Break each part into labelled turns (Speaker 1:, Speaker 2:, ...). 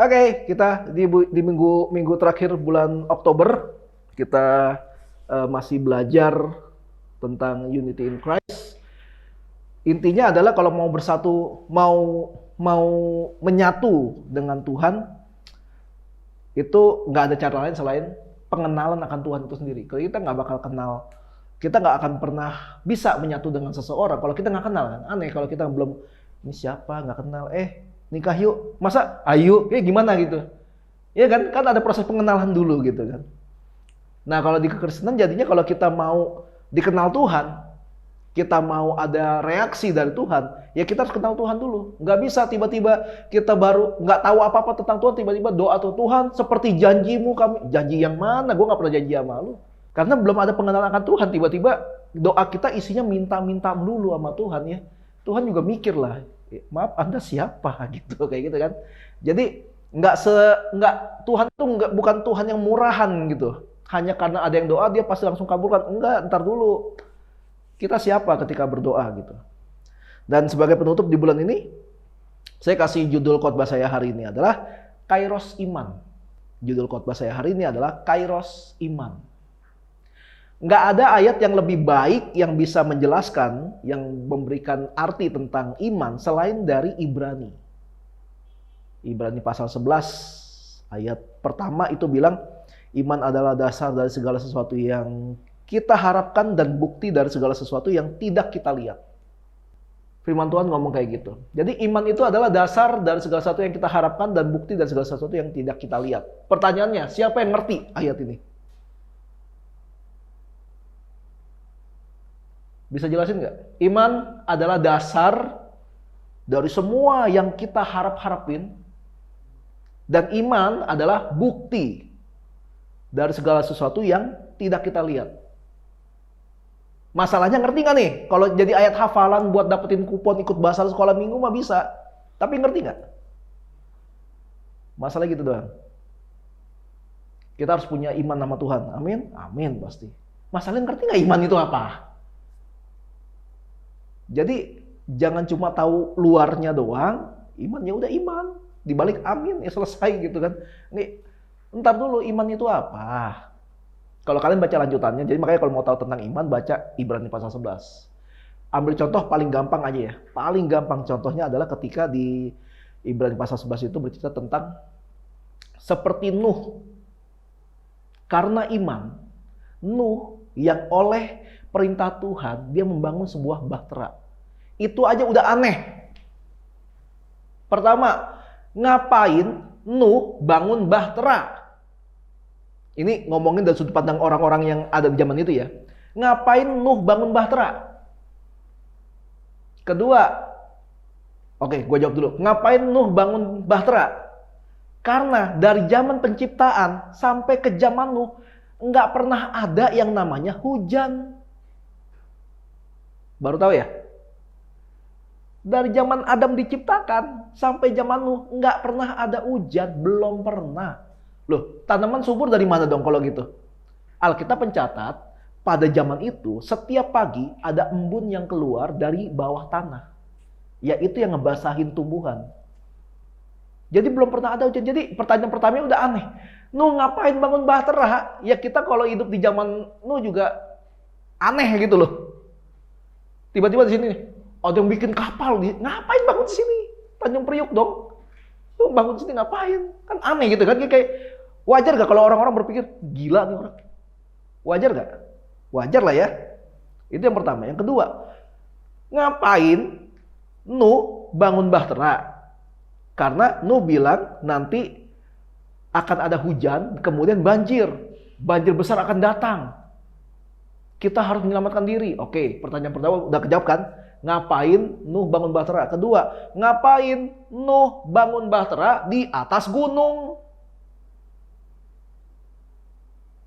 Speaker 1: Oke, kita di minggu terakhir bulan Oktober kita masih belajar tentang unity in Christ. Intinya adalah kalau mau bersatu, mau menyatu dengan Tuhan, itu nggak ada cara lain selain pengenalan akan Tuhan itu sendiri. Kalau kita nggak bakal kenal, kita nggak akan pernah bisa menyatu dengan seseorang kalau kita nggak kenal kan. Aneh kalau kita belum, ini siapa, nggak kenal, nikah yuk, masa ayo, gimana gitu. Ya kan ada proses pengenalan dulu gitu kan. Nah kalau di kekristenan jadinya kalau kita mau dikenal Tuhan, kita mau ada reaksi dari Tuhan, ya kita harus kenal Tuhan dulu. Nggak bisa tiba-tiba kita baru nggak tahu apa-apa tentang Tuhan, tiba-tiba doa tuh Tuhan seperti janjimu kami. Janji yang mana? Gue nggak pernah janji sama lu. Karena belum ada pengenalan akan Tuhan, tiba-tiba doa kita isinya minta-minta dulu sama Tuhan ya. Tuhan juga mikir lah, maaf Anda siapa gitu kayak gitu kan. Jadi Tuhan itu bukan Tuhan yang murahan gitu. Hanya karena ada yang doa dia pasti langsung kabulkan. Enggak, ntar dulu. Kita siapa ketika berdoa gitu. Dan sebagai penutup di bulan ini, saya kasih judul khotbah saya hari ini adalah Kairos Iman. Judul khotbah saya hari ini adalah Kairos Iman. Nggak ada ayat yang lebih baik yang bisa menjelaskan, yang memberikan arti tentang iman selain dari Ibrani. Ibrani pasal 11 ayat pertama itu bilang, iman adalah dasar dari segala sesuatu yang kita harapkan dan bukti dari segala sesuatu yang tidak kita lihat. Firman Tuhan ngomong kayak gitu. Jadi iman itu adalah dasar dari segala sesuatu yang kita harapkan dan bukti dari segala sesuatu yang tidak kita lihat. Pertanyaannya, siapa yang ngerti ayat ini? Bisa jelasin nggak? Iman adalah dasar dari semua yang kita harapin. Dan iman adalah bukti dari segala sesuatu yang tidak kita lihat. Masalahnya ngerti nggak nih? Kalau jadi ayat hafalan buat dapetin kupon ikut bahasa sekolah minggu mah bisa. Tapi ngerti nggak? Masalah gitu doang. Kita harus punya iman sama Tuhan. Amin? Amin pasti. Masalahnya ngerti nggak iman itu apa? Jadi jangan cuma tahu luarnya doang, iman ya udah iman, dibalik amin ya selesai gitu kan. Nih, ntar dulu iman itu apa? Kalau kalian baca lanjutannya, jadi makanya kalau mau tahu tentang iman baca Ibrani pasal 11. Ambil contoh paling gampang aja ya. Paling gampang contohnya adalah ketika di Ibrani pasal 11 itu bercerita tentang seperti Nuh. Karena iman, Nuh yang oleh perintah Tuhan, dia membangun sebuah bahtera. Itu aja udah aneh. Pertama, ngapain Nuh bangun bahtera? Ini ngomongin dari sudut pandang orang-orang yang ada di zaman itu ya. Ngapain Nuh bangun bahtera? Kedua, oke, gue jawab dulu. Ngapain Nuh bangun bahtera? Karena dari zaman penciptaan sampai ke zaman Nuh, nggak pernah ada yang namanya hujan. Baru tahu ya? Dari zaman Adam diciptakan sampai zaman Nuh nggak pernah ada hujan, belum pernah. Loh, tanaman subur dari mana dong kalau gitu? Alkitab mencatat pada zaman itu setiap pagi ada embun yang keluar dari bawah tanah, yaitu yang ngebasahin tumbuhan. Jadi belum pernah ada hujan. Jadi pertanyaan pertamanya udah aneh. Nuh ngapain bangun bahtera? Ya kita kalau hidup di zaman Nuh juga aneh gitu loh. Tiba-tiba di sini ada yang bikin kapal, ngapain bangun di sini? Tanjung Priuk dong. Lu bangun di sini ngapain? Kan aneh gitu kan, kayak wajar gak kalau orang-orang berpikir gila nih orang? Wajar gak? Wajar lah ya. Itu yang pertama. Yang kedua, ngapain Nuh bangun bahtera? Karena Nuh bilang nanti akan ada hujan, kemudian banjir. Banjir besar akan datang. Kita harus menyelamatkan diri. Oke, pertanyaan pertama udah kejawab kan? Ngapain Nuh bangun bahtera? Kedua, ngapain Nuh bangun bahtera di atas gunung?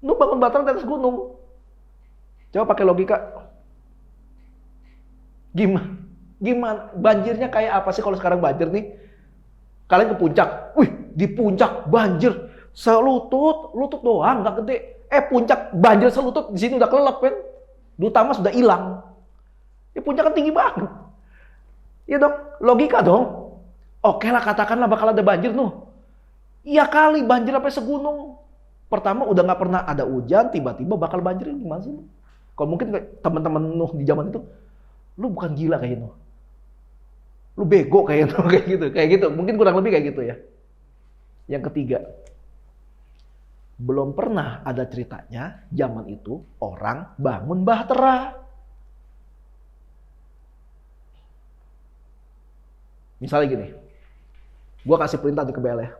Speaker 1: Nuh bangun bahtera di atas gunung. Coba pakai logika. Gimana? Banjirnya kayak apa sih kalau sekarang banjir nih? Kalian ke puncak. Wih, di puncak banjir selutut, lutut doang, nggak gede. Puncak banjir selutut, di sini udah kelelep kan? Duta Mas sudah hilang. Puncak kan tinggi banget. Ya dong, logika dong. Oke lah katakanlah bakal ada banjir Nuh. Iya kali banjir sampai segunung. Pertama udah nggak pernah ada hujan, tiba-tiba bakal banjir, gimana sih? Kalau mungkin teman-teman Nuh di zaman itu, lu bukan gila kayak Nuh, lu bego kayak Nuh, kayak gitu. Mungkin kurang lebih kayak gitu ya. Yang ketiga, belum pernah ada ceritanya zaman itu orang bangun bahtera. Misalnya gini, gua kasih perintah ke Bel ya.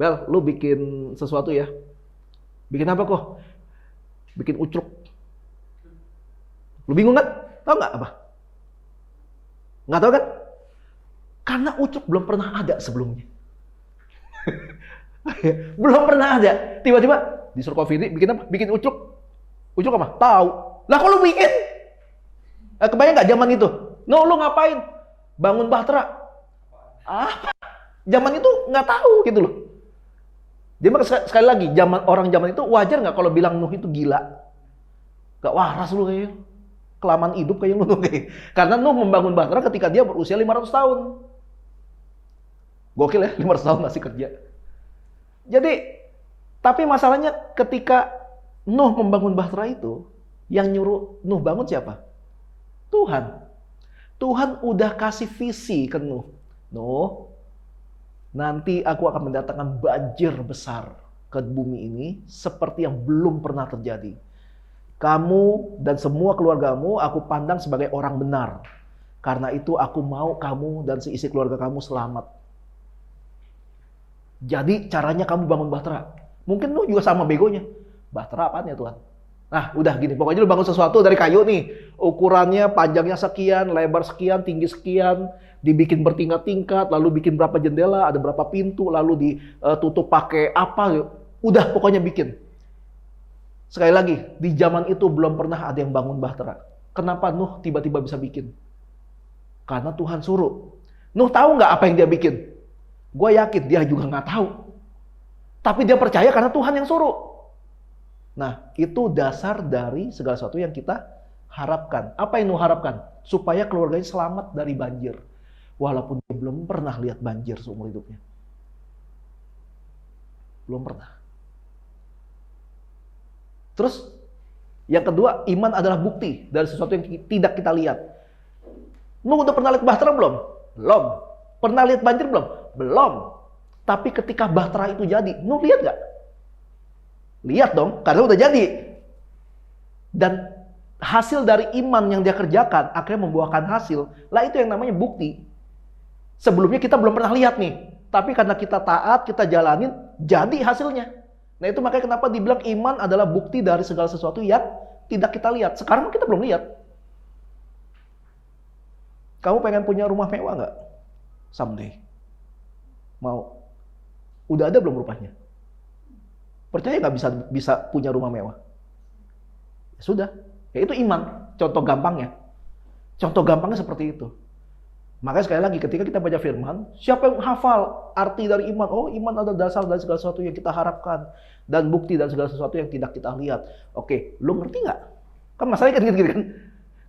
Speaker 1: Bel, lu bikin sesuatu ya. Bikin apa kok? Bikin ucruk. Lu bingung kan? Tahu nggak apa? Nggak tahu kan? Karena ucruk belum pernah ada sebelumnya. Belum pernah ada. Tiba-tiba disuruh Covid bikin apa? Bikin ucruk. Ucruk apa? Tahu. Lah kok lu bikin? Kebayang nggak zaman itu? No, lu ngapain? Bangun bahtera. Zaman itu nggak tahu gitu loh. Jadi sekali lagi, orang zaman itu wajar nggak kalau bilang Nuh itu gila? Gak waras lu kayaknya. Kelamaan hidup kayak lu Nuh kayak. Karena Nuh membangun bahtera ketika dia berusia 500 tahun. Gokil ya, 500 tahun masih kerja. Jadi, tapi masalahnya ketika Nuh membangun bahtera itu, yang nyuruh Nuh bangun siapa? Tuhan. Tuhan udah kasih visi ke Nuh. Nuh, nanti aku akan mendatangkan banjir besar ke bumi ini seperti yang belum pernah terjadi. Kamu dan semua keluargamu aku pandang sebagai orang benar. Karena itu aku mau kamu dan seisi keluarga kamu selamat. Jadi caranya kamu bangun bahtera. Mungkin lu juga sama begonya. Bahtera apaan ya Tuhan? Nah udah gini, pokoknya lu bangun sesuatu dari kayu nih. Ukurannya panjangnya sekian, lebar sekian, tinggi sekian. Dibikin bertingkat-tingkat, lalu bikin berapa jendela, ada berapa pintu, lalu ditutup pakai apa. Udah pokoknya bikin. Sekali lagi, di zaman itu belum pernah ada yang bangun bahtera. Kenapa Nuh tiba-tiba bisa bikin? Karena Tuhan suruh. Nuh tahu nggak apa yang dia bikin? Gue yakin dia juga nggak tahu. Tapi dia percaya karena Tuhan yang suruh. Nah, itu dasar dari segala sesuatu yang kita harapkan. Apa yang Nuh harapkan? Supaya keluarganya selamat dari banjir. Walaupun dia belum pernah lihat banjir seumur hidupnya. Belum pernah. Terus, yang kedua, iman adalah bukti dari sesuatu yang tidak kita lihat. Nuh udah pernah lihat bahtera belum? Belum. Pernah lihat banjir belum? Belum. Tapi ketika bahtera itu jadi, Nuh lihat gak? Lihat dong, karena udah jadi. Dan hasil dari iman yang dia kerjakan akhirnya membuahkan hasil. Lah itu yang namanya bukti. Sebelumnya kita belum pernah lihat nih. Tapi karena kita taat, kita jalanin, jadi hasilnya. Nah itu makanya kenapa dibilang iman adalah bukti dari segala sesuatu yang tidak kita lihat. Sekarang kita belum lihat. Kamu pengen punya rumah mewah nggak? Someday. Mau? Udah ada belum rumahnya? Percaya nggak bisa punya rumah mewah? Ya sudah. Ya itu iman. Contoh gampangnya. Contoh gampangnya seperti itu. Makanya sekali lagi ketika kita baca firman, siapa yang hafal arti dari iman? Oh, iman adalah dasar dari segala sesuatu yang kita harapkan dan bukti dari segala sesuatu yang tidak kita lihat. Oke, lu ngerti nggak? Kan masalahnya kan gitu kan.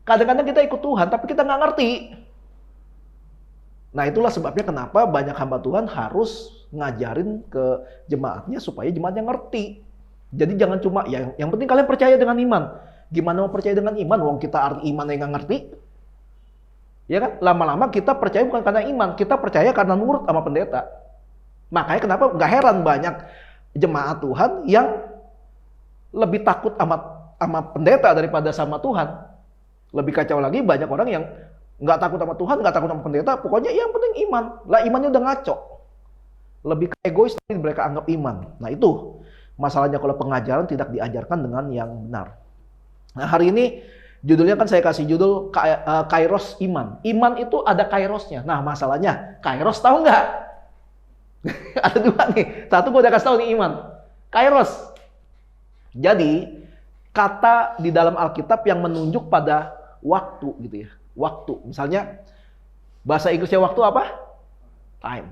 Speaker 1: Kadang-kadang kita ikut Tuhan, tapi kita nggak ngerti. Nah, itulah sebabnya kenapa banyak hamba Tuhan harus ngajarin ke jemaatnya supaya jemaatnya ngerti. Jadi jangan cuma yang penting kalian percaya dengan iman. Gimana mau percaya dengan iman? Wong kita arti iman yang nggak ngerti. Ya kan? Lama-lama kita percaya bukan karena iman, kita percaya karena nurut sama pendeta. Makanya kenapa nggak heran banyak jemaat Tuhan yang lebih takut sama pendeta daripada sama Tuhan. Lebih kacau lagi banyak orang yang nggak takut sama Tuhan, nggak takut sama pendeta, pokoknya yang penting iman. Lah imannya udah ngaco. Lebih egois tapi mereka anggap iman. Nah itu masalahnya kalau pengajaran tidak diajarkan dengan yang benar. Nah hari ini judulnya kan saya kasih judul Kairos Iman. Iman itu ada Kairosnya. Nah masalahnya, Kairos tahu nggak? Ada dua nih. Satu gue udah kasih tahu nih iman. Kairos. Jadi kata di dalam Alkitab yang menunjuk pada waktu gitu ya. Waktu. Misalnya bahasa Inggrisnya waktu apa? Time.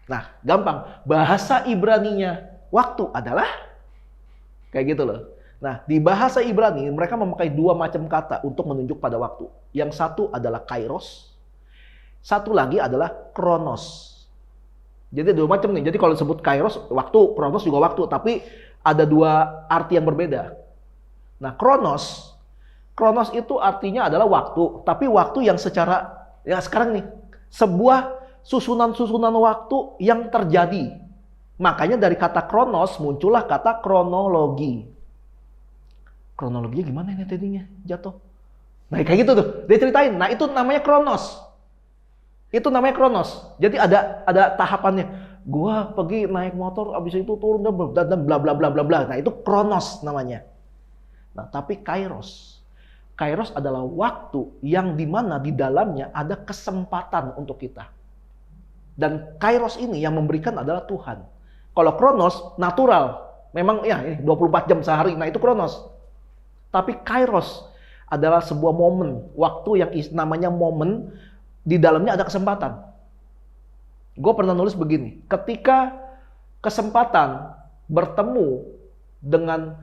Speaker 1: Nah gampang. Bahasa Ibraninya waktu adalah kayak gitu loh. Nah, di bahasa Ibrani mereka memakai dua macam kata untuk menunjuk pada waktu. Yang satu adalah kairos, satu lagi adalah kronos. Jadi ada dua macam nih. Jadi kalau disebut kairos, waktu, kronos juga waktu. Tapi ada dua arti yang berbeda. Nah, kronos itu artinya adalah waktu. Tapi waktu yang secara, ya sekarang nih, sebuah susunan-susunan waktu yang terjadi. Makanya dari kata kronos muncullah kata kronologi. Kronologinya gimana ini tadinya jatuh? Nah kayak gitu tuh, dia ceritain. Nah itu namanya kronos. Itu namanya kronos. Jadi ada tahapannya. Gua pergi naik motor, abis itu turun dan bla bla bla bla bla. Nah itu kronos namanya. Nah tapi kairos. Kairos adalah waktu yang dimana di dalamnya ada kesempatan untuk kita. Dan kairos ini yang memberikan adalah Tuhan. Kalau kronos, natural. Memang ya 24 jam sehari. Nah itu kronos. Tapi kairos adalah sebuah momen. Waktu yang namanya momen. Di dalamnya ada kesempatan. Gue pernah nulis begini. Ketika kesempatan bertemu dengan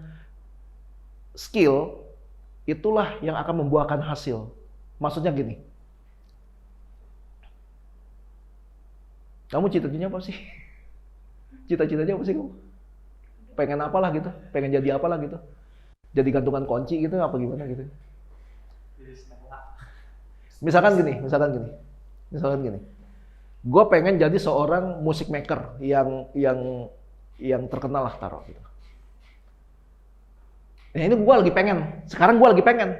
Speaker 1: skill, itulah yang akan membuahkan hasil. Maksudnya gini. Kamu cita-citanya apa sih? Cita-citanya apa sih kamu? Pengen apalah gitu? Pengen jadi apalah gitu? Jadi gantungan kunci gitu apa gimana gitu? Misalkan gini. Gue pengen jadi seorang music maker yang terkenal lah taruh gitu. Nah ini gue lagi pengen. Sekarang gue lagi pengen.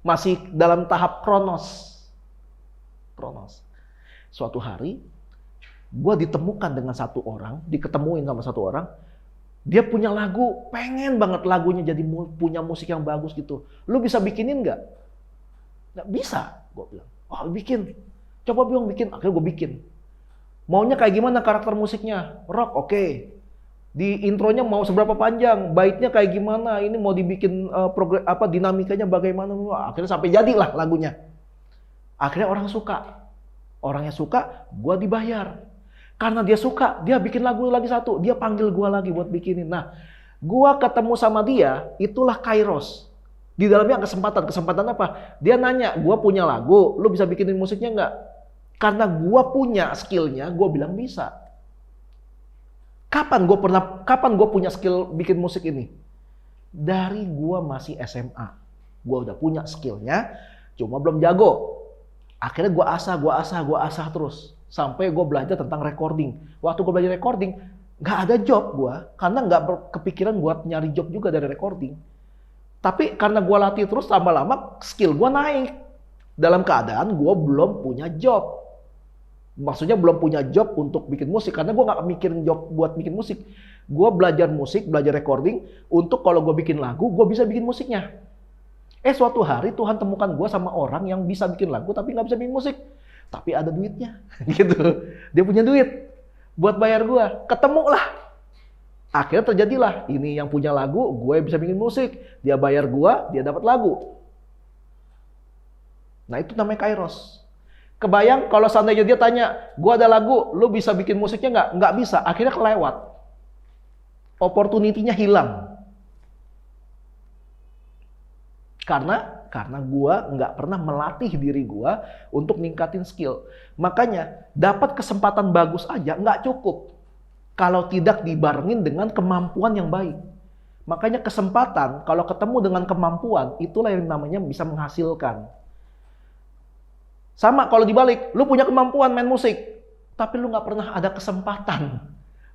Speaker 1: Masih dalam tahap kronos. Suatu hari gue ditemukan dengan satu orang, diketemuin sama satu orang, dia punya lagu, pengen banget lagunya jadi punya musik yang bagus gitu. Lu bisa bikinin nggak? Nggak bisa, gue bilang. Oh bikin, coba bilang bikin. Akhirnya gue bikin. Maunya kayak gimana karakter musiknya? Rock, oke. Di intronya mau seberapa panjang, baitnya kayak gimana? Ini mau dibikin dinamikanya bagaimana? Akhirnya sampai jadilah lagunya. Akhirnya orang suka. Orangnya suka, gue dibayar. Karena dia suka, dia bikin lagu lagi satu. Dia panggil gue lagi buat bikinin. Nah, gue ketemu sama dia, itulah kairos. Di dalamnya kesempatan. Kesempatan apa? Dia nanya, gue punya lagu, lu bisa bikinin musiknya nggak? Karena gue punya skillnya, gue bilang bisa. Kapan gue punya skill bikin musik ini? Dari gue masih SMA. Gue udah punya skillnya, cuma belum jago. Akhirnya gue asah terus. Sampai gue belajar tentang recording. Waktu gue belajar recording, nggak ada job gue. Karena nggak kepikiran buat nyari job juga dari recording. Tapi karena gue latih terus, lama-lama skill gue naik. Dalam keadaan gue belum punya job. Maksudnya belum punya job untuk bikin musik. Karena gue nggak mikirin job buat bikin musik. Gue belajar musik, belajar recording. Untuk kalau gue bikin lagu, gue bisa bikin musiknya. Suatu hari Tuhan temukan gue sama orang yang bisa bikin lagu tapi nggak bisa bikin musik. Tapi ada duitnya, gitu. Dia punya duit buat bayar gue. Ketemu lah. Akhirnya terjadilah. Ini yang punya lagu, gue bisa bikin musik. Dia bayar gue, dia dapat lagu. Nah itu namanya kairos. Kebayang kalau seandainya dia tanya, gue ada lagu, lu bisa bikin musiknya nggak? Nggak bisa. Akhirnya kelewat. Opportunity-nya hilang. Karena gue nggak pernah melatih diri gue untuk ningkatin skill. Makanya dapat kesempatan bagus aja nggak cukup kalau tidak dibarengin dengan kemampuan yang baik. Makanya kesempatan kalau ketemu dengan kemampuan itulah yang namanya bisa menghasilkan. Sama kalau dibalik, lu punya kemampuan main musik, tapi lu nggak pernah ada kesempatan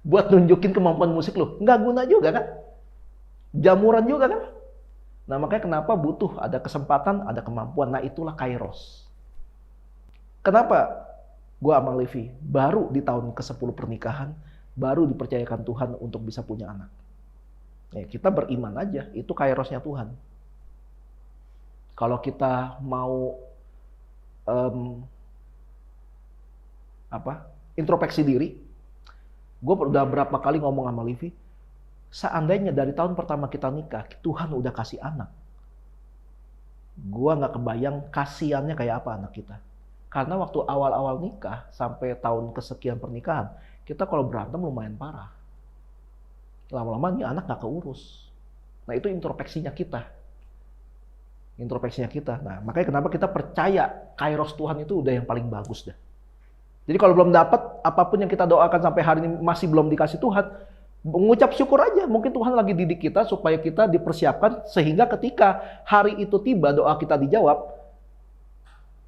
Speaker 1: buat nunjukin kemampuan musik lu, nggak guna juga kan? Jamuran juga kan? Nah makanya kenapa butuh ada kesempatan, ada kemampuan. Nah itulah kairos. Kenapa gue sama Levi baru di tahun ke-10 pernikahan, baru dipercayakan Tuhan untuk bisa punya anak. Ya, kita beriman aja, itu kairosnya Tuhan. Kalau kita mau introspeksi diri, gue udah berapa kali ngomong sama Levi, seandainya dari tahun pertama kita nikah, Tuhan udah kasih anak. Gua nggak kebayang kasihannya kayak apa anak kita. Karena waktu awal-awal nikah, sampai tahun kesekian pernikahan, kita kalau berantem lumayan parah. Lama-lama nih anak nggak keurus. Nah itu introspeksinya kita. Nah makanya kenapa kita percaya kairos Tuhan itu udah yang paling bagus dah. Jadi kalau belum dapat, apapun yang kita doakan sampai hari ini masih belum dikasih Tuhan, mengucap syukur aja. Mungkin Tuhan lagi didik kita supaya kita dipersiapkan sehingga ketika hari itu tiba, doa kita dijawab,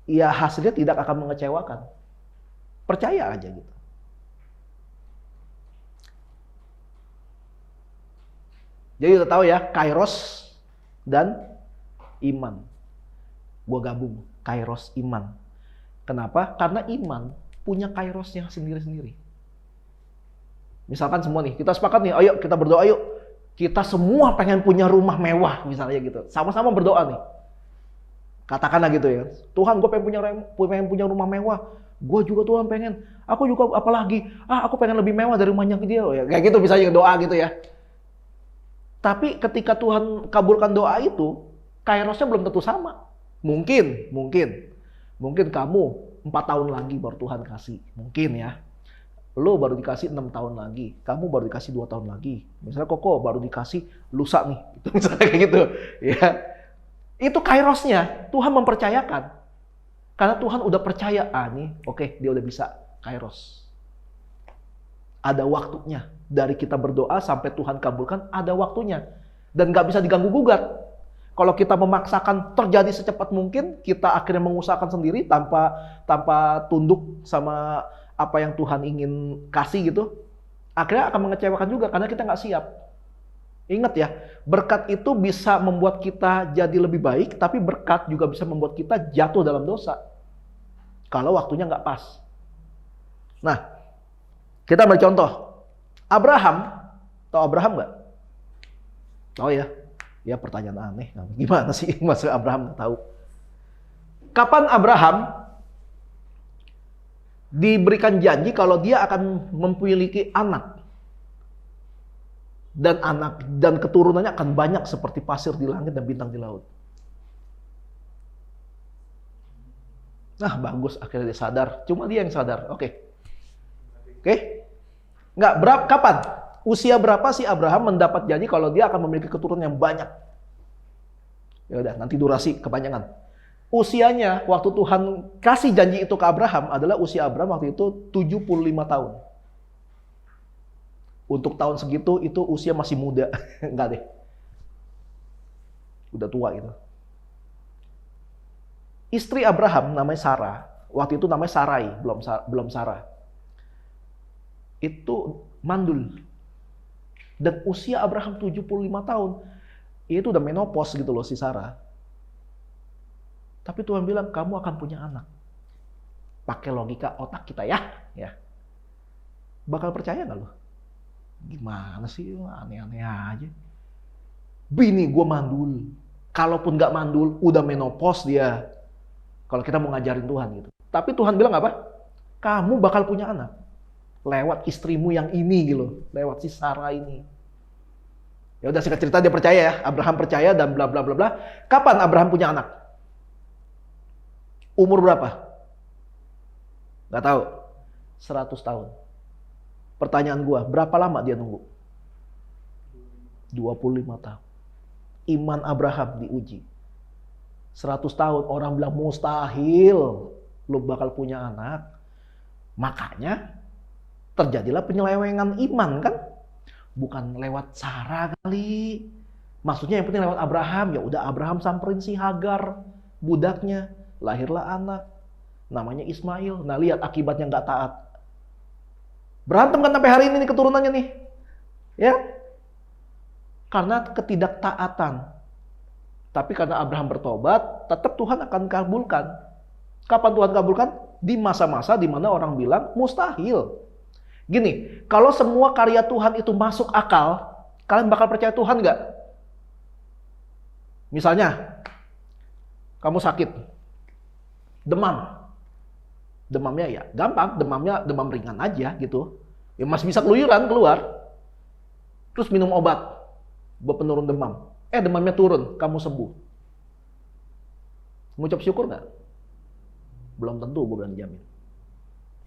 Speaker 1: ya hasilnya tidak akan mengecewakan. Percaya aja gitu. Jadi udah tahu ya, kairos dan iman. Gua gabung, kairos iman. Kenapa? Karena iman punya kairosnya sendiri-sendiri. Misalkan semua nih, kita sepakat nih, ayo kita berdoa yuk. Kita semua pengen punya rumah mewah misalnya gitu. Sama-sama berdoa nih. Katakanlah gitu ya. Tuhan, gue pengen punya rumah mewah. Gue juga Tuhan pengen. Aku juga apalagi, aku pengen lebih mewah dari rumahnya dia. Ya, kayak gitu misalnya doa gitu ya. Tapi ketika Tuhan kabulkan doa itu, kairosnya belum tentu sama. Mungkin kamu 4 tahun lagi baru Tuhan kasih. Mungkin ya. Lo baru dikasih 6 tahun lagi. Kamu baru dikasih 2 tahun lagi. Misalnya Koko baru dikasih lusa nih. Misalnya kayak gitu. Ya. Itu kairosnya. Tuhan mempercayakan. Karena Tuhan udah percaya. Nih, oke, dia udah bisa. Kairos. Ada waktunya. Dari kita berdoa sampai Tuhan kabulkan, ada waktunya. Dan gak bisa diganggu-gugat. Kalau kita memaksakan terjadi secepat mungkin, kita akhirnya mengusahakan sendiri tanpa tunduk sama apa yang Tuhan ingin kasih gitu. Akhirnya akan mengecewakan juga karena kita gak siap. Ingat ya, berkat itu bisa membuat kita jadi lebih baik, tapi berkat juga bisa membuat kita jatuh dalam dosa. Kalau waktunya gak pas. Nah, kita ambil contoh. Abraham, tahu Abraham nggak? Tahu ya? Ya pertanyaan aneh. Gimana sih masa Abraham nggak tahu? Kapan Abraham diberikan janji kalau dia akan memiliki anak? Dan keturunannya akan banyak seperti pasir di langit dan bintang di laut. Nah bagus, akhirnya dia sadar. Cuma dia yang sadar. Oke. Nggak, kapan? Usia berapa sih Abraham mendapat janji kalau dia akan memiliki keturunan yang banyak? Ya udah, nanti durasi kepanjangan. Usianya waktu Tuhan kasih janji itu ke Abraham adalah usia Abraham waktu itu 75 tahun. Untuk tahun segitu itu usia masih muda. Enggak deh. Udah tua gitu. Istri Abraham namanya Sarah. Waktu itu namanya Sarai, belum Sarah. Itu mandul. Dan usia Abraham 75 tahun. Itu udah menopause gitu loh si Sarah. Tapi Tuhan bilang kamu akan punya anak. Pakai logika otak kita ya. Bakal percaya gak lo? Gimana sih, aneh-aneh aja. Bini gue mandul. Kalaupun gak mandul, udah menopause dia. Kalau kita mau ngajarin Tuhan gitu. Tapi Tuhan bilang apa? Kamu bakal punya anak. Lewat istrimu yang ini gitu, lewat si Sarah ini. Ya udah singkat cerita dia percaya ya, Abraham percaya dan bla bla bla bla. Kapan Abraham punya anak? Umur berapa? Gak tahu. 100 tahun. Pertanyaan gua, berapa lama dia nunggu? 25 tahun. Iman Abraham diuji. 100 tahun orang bilang mustahil lu bakal punya anak. Makanya terjadilah penyelewengan iman kan? Bukan lewat Sarah kali. Maksudnya yang penting lewat Abraham. Ya udah Abraham samperin si Hagar, budaknya, lahirlah anak. Namanya Ismail. Nah lihat akibatnya nggak taat. Berantem kan sampai hari ini nih keturunannya nih. Ya. Karena ketidaktaatan. Tapi karena Abraham bertobat, tetap Tuhan akan kabulkan. Kapan Tuhan kabulkan? Di masa-masa di mana orang bilang mustahil. Gini, kalau semua karya Tuhan itu masuk akal, kalian bakal percaya Tuhan nggak? Misalnya, kamu sakit, demam. Demamnya ya gampang, demam ringan aja gitu. Ya masih bisa keluyuran keluar. Terus minum obat buat penurun demam. Demamnya turun, kamu sembuh. Ngucap syukur nggak? Belum tentu, gue berani jamin.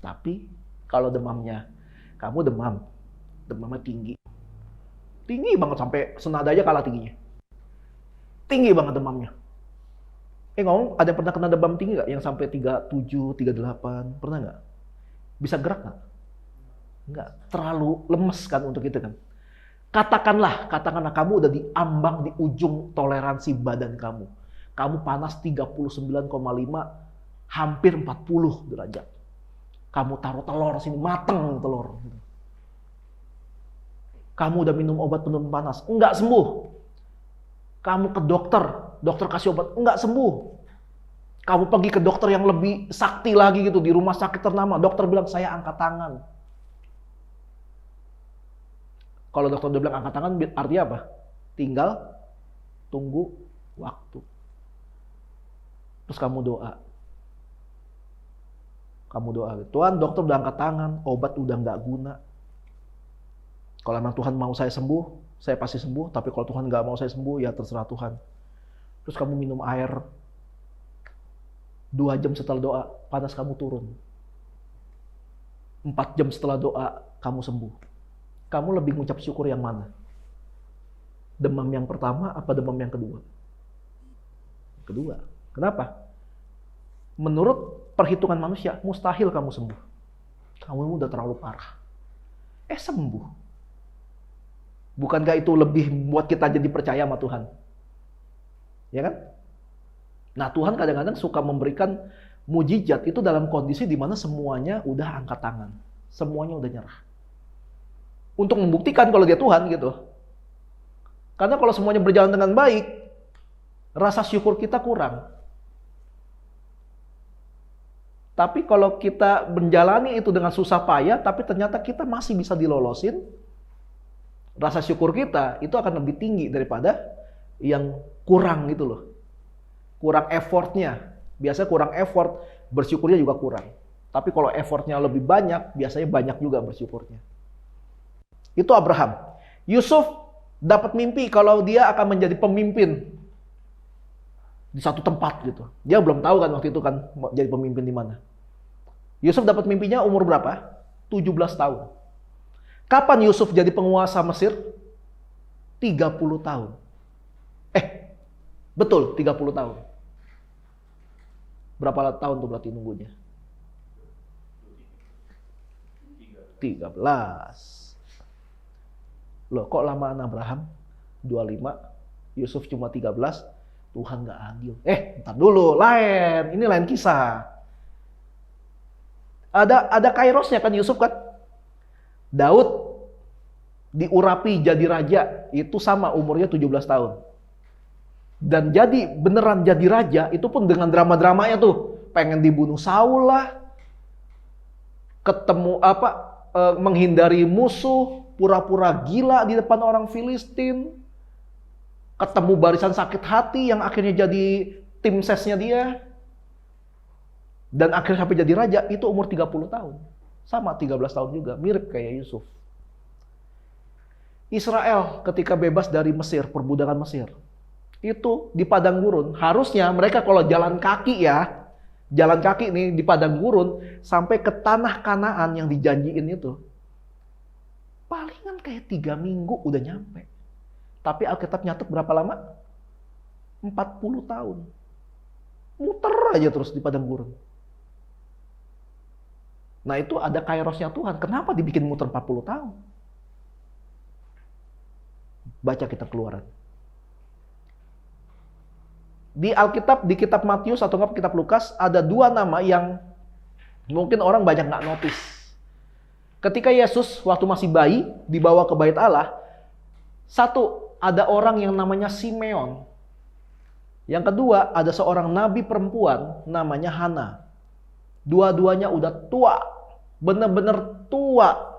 Speaker 1: Tapi kalau demamnya, kamu demamnya tinggi. Tinggi banget sampai senada aja kalah tingginya. Tinggi banget demamnya. Ngomong, ada yang pernah kena demam tinggi nggak? Yang sampai 37, 38, pernah nggak? Bisa gerak nggak? Nggak. Terlalu lemes kan untuk itu kan. Katakanlah kamu udah diambang di ujung toleransi badan kamu. Kamu panas 39,5, hampir 40 derajat. Kamu taruh telur sini, mateng telur. Kamu udah minum obat penurun panas, enggak sembuh. Kamu ke dokter kasih obat, enggak sembuh. Kamu pergi ke dokter yang lebih sakti lagi gitu, di rumah sakit ternama. Dokter bilang, saya angkat tangan. Kalau dokter udah bilang angkat tangan, artinya apa? Tinggal tunggu waktu. Terus kamu doa. Tuhan, dokter udah angkat tangan, obat udah nggak guna. Kalau memang Tuhan mau saya sembuh, saya pasti sembuh. Tapi kalau Tuhan nggak mau saya sembuh, ya terserah Tuhan. Terus kamu minum air, 2 jam setelah doa, panas kamu turun. 4 jam setelah doa, kamu sembuh. Kamu lebih mengucap syukur yang mana? Demam yang pertama apa demam yang kedua? Kedua. Kenapa? Menurut perhitungan manusia, mustahil kamu sembuh. Kamu udah terlalu parah. Sembuh. Bukankah itu lebih buat kita jadi percaya sama Tuhan? Ya kan? Nah, Tuhan kadang-kadang suka memberikan mujizat itu dalam kondisi di mana semuanya udah angkat tangan. Semuanya udah nyerah. Untuk membuktikan kalau dia Tuhan gitu. Karena kalau semuanya berjalan dengan baik, rasa syukur kita kurang. Tapi kalau kita menjalani itu dengan susah payah, tapi ternyata kita masih bisa dilolosin, rasa syukur kita itu akan lebih tinggi daripada yang kurang gitu loh. Kurang effortnya. Biasanya kurang effort, bersyukurnya juga kurang. Tapi kalau effortnya lebih banyak, biasanya banyak juga bersyukurnya. Itu Abraham. Yusuf dapat mimpi kalau dia akan menjadi pemimpin di satu tempat gitu. Dia belum tahu kan waktu itu kan jadi pemimpin di mana. Yusuf dapat mimpinya umur berapa? 17 tahun. Kapan Yusuf jadi penguasa Mesir? 30 tahun. Betul, 30 tahun. Berapa tahun tuh berarti nunggunya? 13. Loh, kok lamaan Abraham? 25, Yusuf cuma 13, Tuhan gak adil. Ntar dulu, lain. Ini lain kisah. Ada kairosnya kan Yusuf kan? Daud diurapi jadi raja, itu sama umurnya 17 tahun. Dan jadi beneran jadi raja, itu pun dengan drama-dramanya tuh. Pengen dibunuh Saul lah. Ketemu menghindari musuh, pura-pura gila di depan orang Filistin. Ketemu barisan sakit hati yang akhirnya jadi tim sesnya dia. Dan akhirnya sampai jadi raja, itu umur 30 tahun. Sama 13 tahun juga, mirip kayak Yusuf. Israel ketika bebas dari Mesir, perbudakan Mesir. Itu di padang gurun, harusnya mereka kalau jalan kaki ya, jalan kaki nih di padang gurun, sampai ke tanah Kanaan yang dijanjiin itu. Palingan kayak 3 minggu udah nyampe. Tapi Alkitab nyatet berapa lama? 40 tahun. Muter aja terus di padang gurun. Nah itu ada kairosnya Tuhan. Kenapa dibikin muter 40 tahun? Baca kitab Keluaran. Di Alkitab, di kitab Matius atau kitab Lukas, ada 2 nama yang mungkin orang banyak nggak notice. Ketika Yesus waktu masih bayi dibawa ke Bait Allah, satu, ada orang yang namanya Simeon. Yang kedua, ada seorang nabi perempuan namanya Hana. Dua-duanya udah tua, bener-bener tua.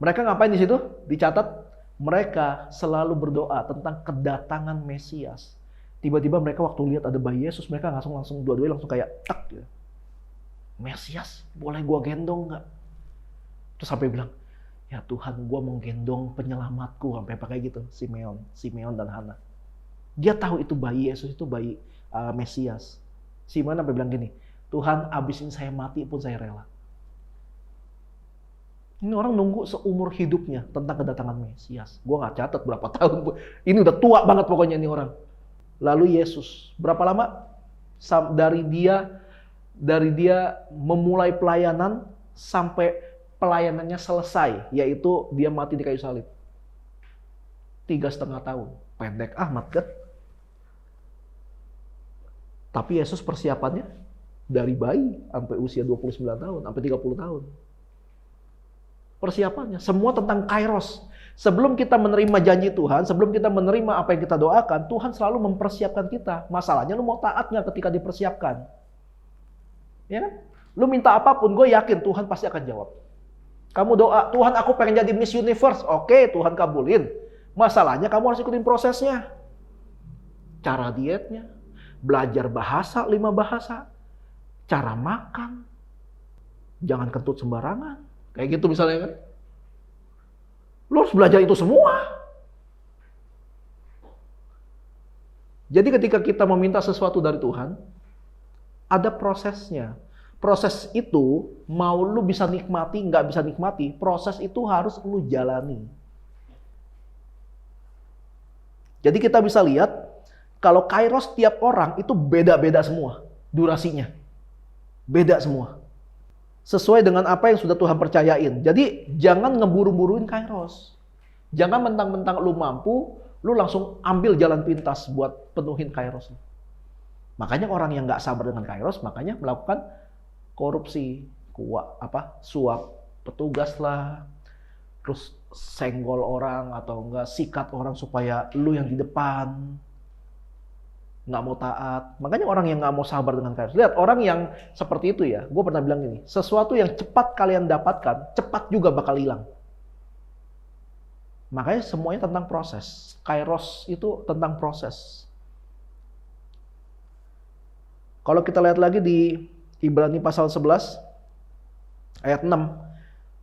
Speaker 1: Mereka ngapain di situ? Dicatat, mereka selalu berdoa tentang kedatangan Mesias. Tiba-tiba mereka waktu lihat ada bayi Yesus, mereka langsung dua-duanya langsung kayak tak gitu. Mesias, boleh gua gendong nggak? Terus sampai bilang, ya Tuhan, gua mau gendong penyelamatku, sampai pakai gitu. Simeon dan Hana. Dia tahu itu bayi Yesus itu bayi Mesias. Simeon sampai bilang gini, Tuhan, abisin saya mati pun saya rela. Ini orang nunggu seumur hidupnya tentang kedatangan Mesias. Gua nggak catat berapa tahun. Ini udah tua banget pokoknya ini orang. Lalu Yesus, berapa lama? Dari dia dari dia memulai pelayanan sampai pelayanannya selesai, yaitu dia mati di kayu salib. 3,5 tahun. Pendek amat kan? Tapi Yesus persiapannya dari bayi sampai usia 29 tahun, sampai 30 tahun. Persiapannya semua tentang kairos. Sebelum kita menerima janji Tuhan, sebelum kita menerima apa yang kita doakan, Tuhan selalu mempersiapkan kita. Masalahnya lu mau taat nggak ketika dipersiapkan? Ya kan? Lu minta apapun, gue yakin Tuhan pasti akan jawab. Kamu doa, Tuhan aku pengen jadi Miss Universe. Oke, Tuhan kabulin. Masalahnya kamu harus ikutin prosesnya. Cara dietnya, belajar bahasa, 5 bahasa, cara makan, jangan kentut sembarangan. Kayak gitu misalnya kan. Lu harus belajar itu semua. Jadi ketika kita meminta sesuatu dari Tuhan, ada prosesnya. Proses itu mau lu bisa nikmati, nggak bisa nikmati, proses itu harus lu jalani. Jadi kita bisa lihat, kalau kairos tiap orang itu beda-beda semua durasinya. Beda semua. Sesuai dengan apa yang sudah Tuhan percayain. Jadi jangan ngeburu-buruin kairos. Jangan mentang-mentang lu mampu, lu langsung ambil jalan pintas buat penuhin kairos. Makanya orang yang nggak sabar dengan kairos, makanya melakukan korupsi, suap petugas lah, terus senggol orang atau enggak sikat orang supaya lu yang di depan nggak mau taat. Makanya orang yang nggak mau sabar dengan kairos. Lihat orang yang seperti itu ya, gue pernah bilang gini, sesuatu yang cepat kalian dapatkan, cepat juga bakal hilang. Makanya semuanya tentang proses. Kairos itu tentang proses. Kalau kita lihat lagi di Ibrani pasal 11 ayat 6.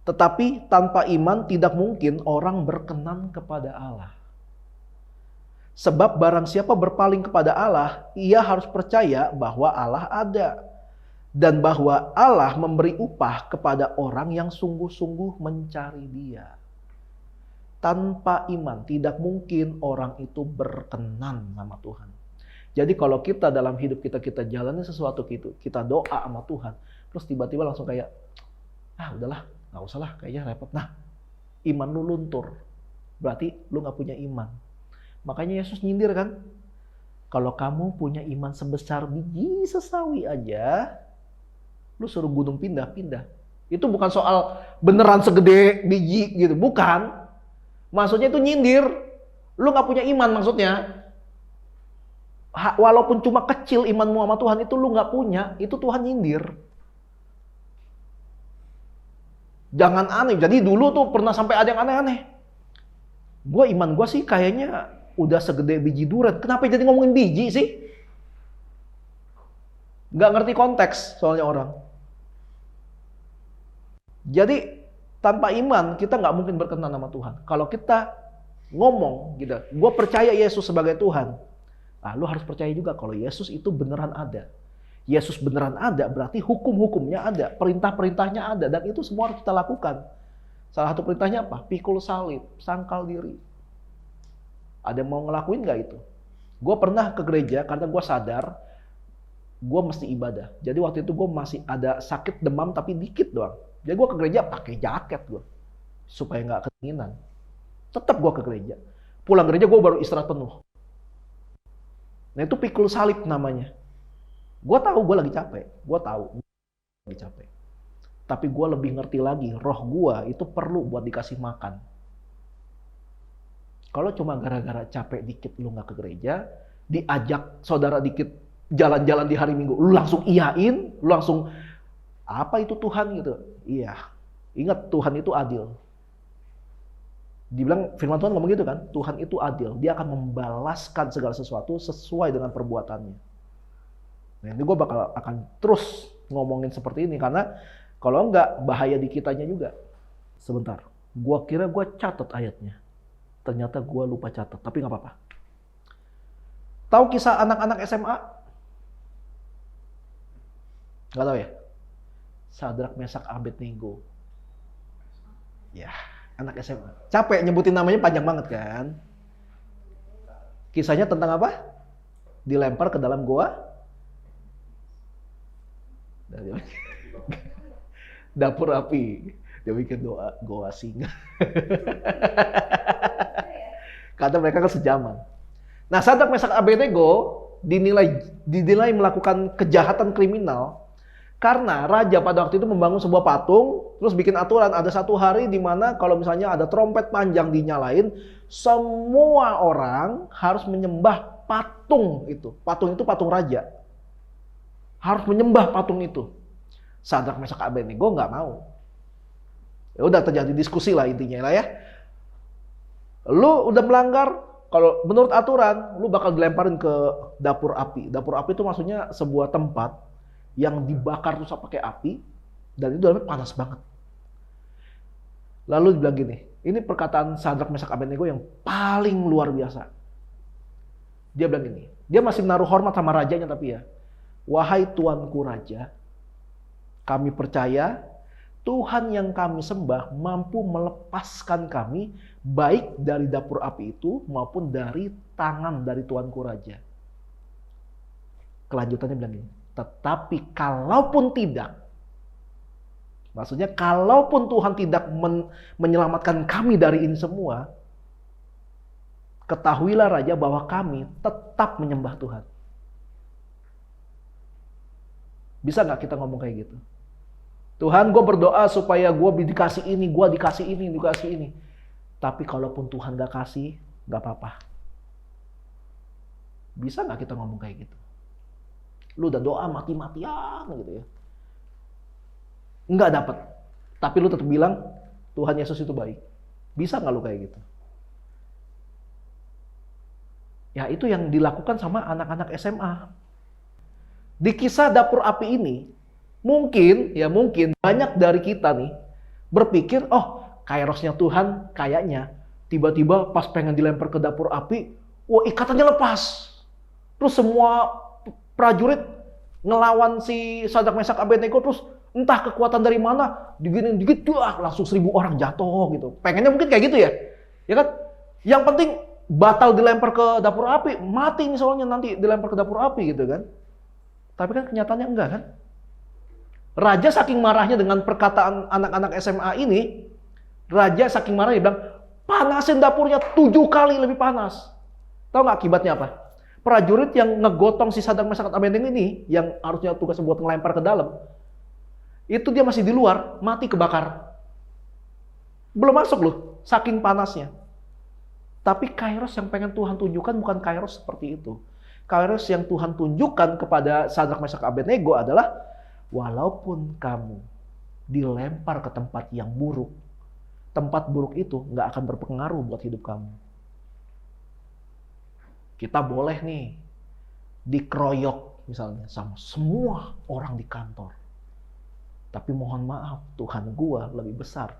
Speaker 1: Tetapi tanpa iman tidak mungkin orang berkenan kepada Allah. Sebab barang siapa berpaling kepada Allah, ia harus percaya bahwa Allah ada. Dan bahwa Allah memberi upah kepada orang yang sungguh-sungguh mencari Dia. Tanpa iman tidak mungkin orang itu berkenan sama Tuhan. Jadi kalau kita dalam hidup kita jalani sesuatu gitu, kita doa sama Tuhan, terus tiba-tiba langsung kayak, udahlah, nggak usah lah, kayaknya repot. Nah, iman lu luntur, berarti lu nggak punya iman. Makanya Yesus nyindir kan, kalau kamu punya iman sebesar biji sesawi aja, lu suruh gunung pindah-pindah. Itu bukan soal beneran segede biji gitu, bukan. Maksudnya itu nyindir, lu nggak punya iman maksudnya. Walaupun cuma kecil imanmu sama Tuhan itu lu nggak punya, itu Tuhan nyindir. Jangan aneh. Jadi dulu tuh pernah sampai ada yang aneh-aneh. Iman gue sih kayaknya udah segede biji durian. Kenapa jadi ngomongin biji sih? Nggak ngerti konteks soalnya orang. Jadi tanpa iman kita nggak mungkin berkenan sama Tuhan. Kalau kita ngomong gitu, gue percaya Yesus sebagai Tuhan. Nah, lu harus percaya juga kalau Yesus itu beneran ada. Yesus beneran ada, berarti hukum-hukumnya ada, perintah-perintahnya ada, dan itu semua harus kita lakukan. Salah satu perintahnya apa? Pikul salib, sangkal diri. Ada yang mau ngelakuin nggak itu? Gue pernah ke gereja karena gue sadar gue mesti ibadah. Jadi waktu itu gue masih ada sakit demam tapi dikit doang. Jadi gue ke gereja pakai jaket gue supaya nggak kedinginan. Tetap gue ke gereja. Pulang gereja gue baru istirahat penuh. Nah itu pikul salib namanya. Gue tahu gue lagi capek. Gue tahu lagi capek. Tapi gue lebih ngerti lagi, roh gue itu perlu buat dikasih makan. Kalau cuma gara-gara capek dikit lu nggak ke gereja, diajak saudara dikit jalan-jalan di hari Minggu, lu langsung iyain, lu langsung apa itu Tuhan gitu. Iya. Ingat Tuhan itu adil. Dibilang firman Tuhan ngomong gitu kan, Tuhan itu adil, dia akan membalaskan segala sesuatu sesuai dengan perbuatannya. Nah ini gue akan terus ngomongin seperti ini, karena kalau enggak bahaya di kitanya juga. Sebentar, gue kira gue catat ayatnya, ternyata gue lupa catat, tapi gak apa-apa. Tahu kisah anak-anak SMA? Gak tahu ya? Sadrak, Mesak, Abednego. Ya. Anak SMA. Capek nyebutin namanya, panjang banget kan. Kisahnya tentang apa? Dilempar ke dalam goa. Dapur api. Dia bikin doa goa singa. Karena mereka kan sejaman. Nah, Sadrak, Mesak, Abednego dinilai melakukan kejahatan kriminal karena raja pada waktu itu membangun sebuah patung, terus bikin aturan ada satu hari di mana kalau misalnya ada trompet panjang dinyalain, semua orang harus menyembah patung itu. Patung itu patung raja. Harus menyembah patung itu. Sadrak, Mesak, Abednego nggak mau. Ya udah terjadi diskusi lah intinya lah ya. Lu udah melanggar, kalau menurut aturan, lu bakal dilemparin ke dapur api. Dapur api itu maksudnya sebuah tempat yang dibakar terus pakai api, dan itu dalamnya panas banget. Lalu dibilang gini, ini perkataan Sadrak, Mesak, Abednego yang paling luar biasa. Dia bilang gini, dia masih menaruh hormat sama rajanya tapi ya, wahai tuanku raja, kami percaya Tuhan yang kami sembah mampu melepaskan kami baik dari dapur api itu maupun dari tangan dari tuanku raja. Kelanjutannya bilang gini, tetapi kalaupun tidak, maksudnya kalaupun Tuhan tidak menyelamatkan kami dari ini semua, ketahuilah raja bahwa kami tetap menyembah Tuhan. Bisa nggak kita ngomong kayak gitu? Tuhan, gue berdoa supaya gue dikasih ini, gue dikasih ini, dikasih ini. Tapi kalaupun Tuhan gak kasih, gak apa-apa. Bisa gak kita ngomong kayak gitu? Lu udah doa mati-matian gitu ya. Nggak dapet. Tapi lu tetap bilang, Tuhan Yesus itu baik. Bisa gak lu kayak gitu? Ya itu yang dilakukan sama anak-anak SMA. Di kisah dapur api ini, mungkin banyak dari kita nih berpikir, oh kairosnya Tuhan kayaknya tiba-tiba pas pengen dilempar ke dapur api, wah ikatannya lepas. Terus semua prajurit ngelawan si Sadrak, Mesak, Abednego, terus entah kekuatan dari mana, diginin dikit, langsung 1000 orang jatuh gitu. Pengennya mungkin kayak gitu ya. Ya kan? Yang penting batal dilempar ke dapur api, mati nih soalnya nanti dilempar ke dapur api gitu kan. Tapi kan kenyataannya enggak kan? Raja saking marahnya dengan perkataan anak-anak SMA ini, raja saking marahnya bilang, panasin dapurnya 7 kali lebih panas. Tahu nggak akibatnya apa? Prajurit yang ngegotong si Sadrak, Mesak, Abednego ini, yang harusnya tugas buat ngelempar ke dalam, itu dia masih di luar, mati kebakar. Belum masuk loh, saking panasnya. Tapi kairos yang pengen Tuhan tunjukkan bukan kairos seperti itu. Kairos yang Tuhan tunjukkan kepada Sadrak, Mesak, Abednego adalah, walaupun kamu dilempar ke tempat yang buruk, tempat buruk itu nggak akan berpengaruh buat hidup kamu. Kita boleh nih dikeroyok misalnya sama semua orang di kantor. Tapi mohon maaf, Tuhan gua lebih besar.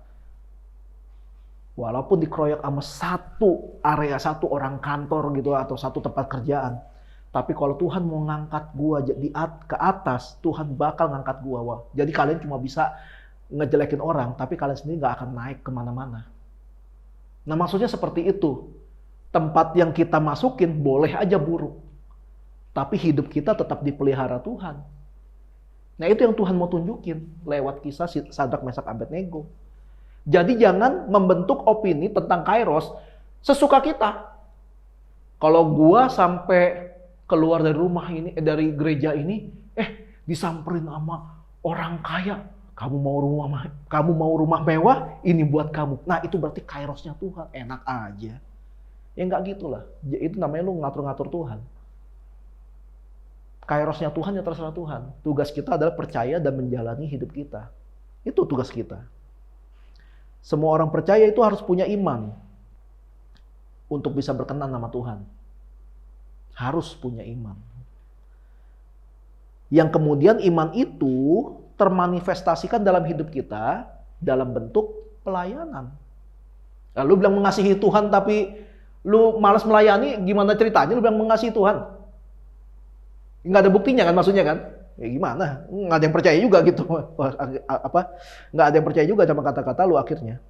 Speaker 1: Walaupun dikeroyok sama satu area, satu orang kantor gitu atau satu tempat kerjaan, tapi kalau Tuhan mau ngangkat gua ke atas, Tuhan bakal ngangkat gua. Wah, jadi kalian cuma bisa ngejelekin orang, tapi kalian sendiri nggak akan naik kemana-mana. Nah maksudnya seperti itu. Tempat yang kita masukin boleh aja buruk, tapi hidup kita tetap dipelihara Tuhan. Nah itu yang Tuhan mau tunjukin lewat kisah Sadrak, Mesak, Abednego. Jadi jangan membentuk opini tentang kairos sesuka kita. Kalau gua sampai keluar dari rumah ini, dari gereja ini, disamperin sama orang kaya, kamu mau rumah mewah, ini buat kamu. Nah itu berarti kairosnya Tuhan, enak aja. Ya nggak gitulah, itu namanya lu ngatur-ngatur Tuhan. Kairosnya Tuhan ya terserah Tuhan. Tugas kita adalah percaya dan menjalani hidup kita. Itu tugas kita. Semua orang percaya itu harus punya iman untuk bisa berkenan nama Tuhan. Harus punya iman. Yang kemudian iman itu termanifestasikan dalam hidup kita dalam bentuk pelayanan. Lalu bilang mengasihi Tuhan tapi lu malas melayani, gimana ceritanya lu bilang mengasihi Tuhan? Nggak ada buktinya kan maksudnya kan? Ya gimana? Nggak ada yang percaya juga gitu. Nggak ada yang percaya juga sama kata-kata lu akhirnya.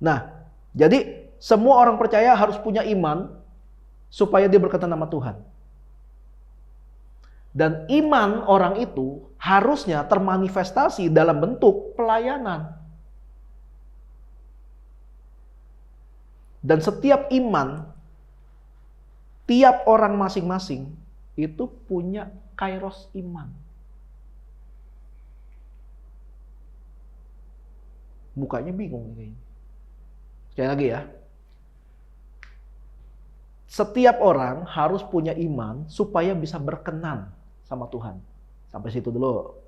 Speaker 1: Nah, jadi semua orang percaya harus punya iman supaya dia berkenan sama Tuhan. Dan iman orang itu harusnya termanifestasi dalam bentuk pelayanan. Dan setiap iman, tiap orang masing-masing itu punya kairos iman. Mukanya bingung kayaknya. Sekali lagi ya. Setiap orang harus punya iman supaya bisa berkenan sama Tuhan. Sampai situ dulu.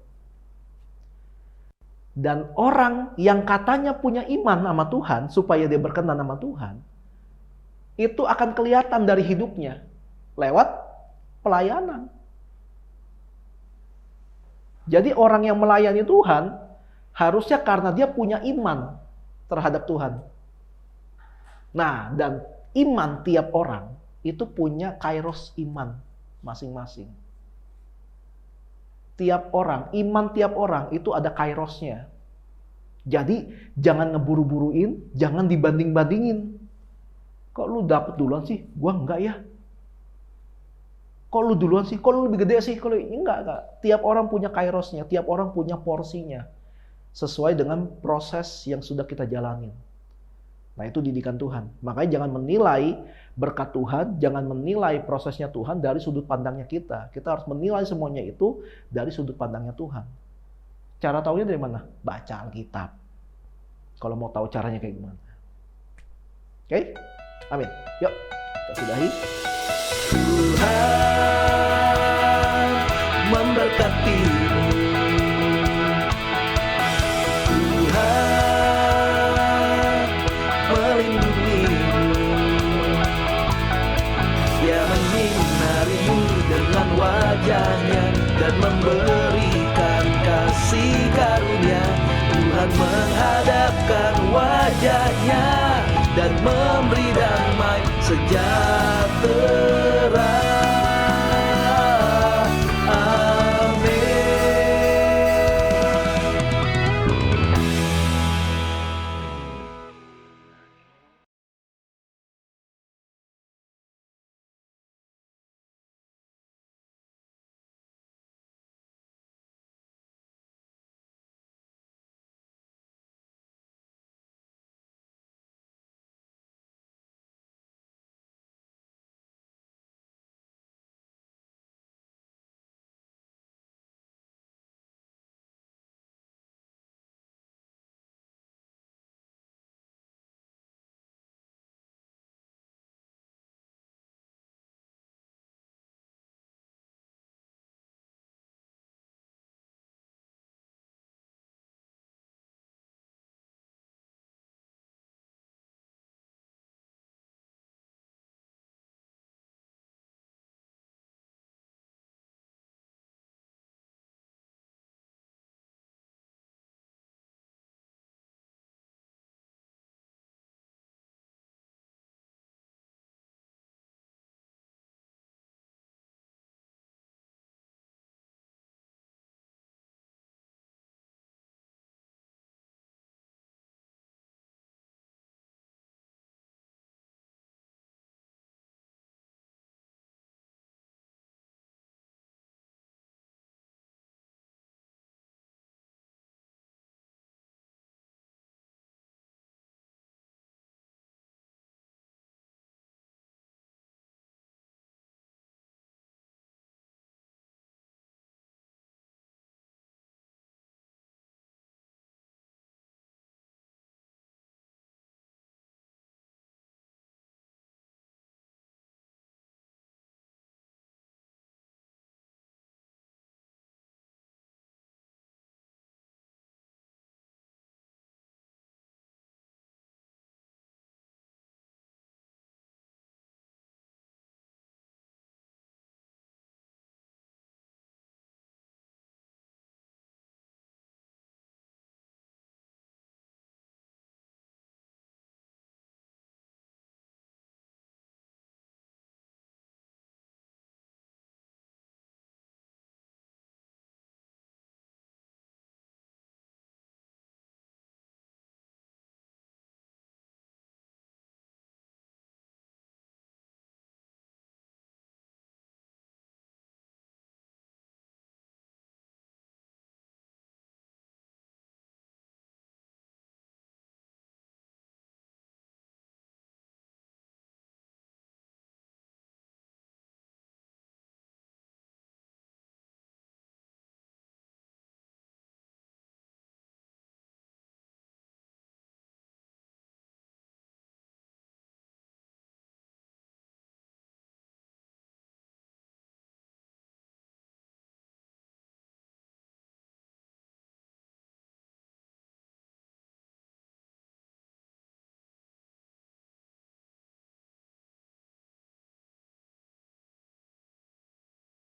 Speaker 1: Dan orang yang katanya punya iman sama Tuhan supaya dia berkenan sama Tuhan, itu akan kelihatan dari hidupnya lewat pelayanan. Jadi orang yang melayani Tuhan harusnya karena dia punya iman terhadap Tuhan. Nah, dan iman tiap orang itu punya kairos iman masing-masing. Tiap orang, iman tiap orang itu ada kairosnya. Jadi jangan ngeburu-buruin, jangan dibanding-bandingin. Kok lu dapet duluan sih? Gua enggak ya. Kok lu duluan sih? Kok lu lebih gede sih? Kalau enggak. Tiap orang punya kairosnya, tiap orang punya porsinya. Sesuai dengan proses yang sudah kita jalanin. Nah, itu didikan Tuhan. Makanya jangan menilai berkat Tuhan, jangan menilai prosesnya Tuhan dari sudut pandangnya kita. Kita harus menilai semuanya itu dari sudut pandangnya Tuhan. Cara taunya dari mana? Baca Alkitab. Kalau mau tahu caranya kayak gimana. Oke? Amin. Yuk, kita sudahi. Tuhan memberkati. Wajahnya dan memberikan kasih karunia. Tuhan menghadapkan wajahnya dan memberi damai sejahtera.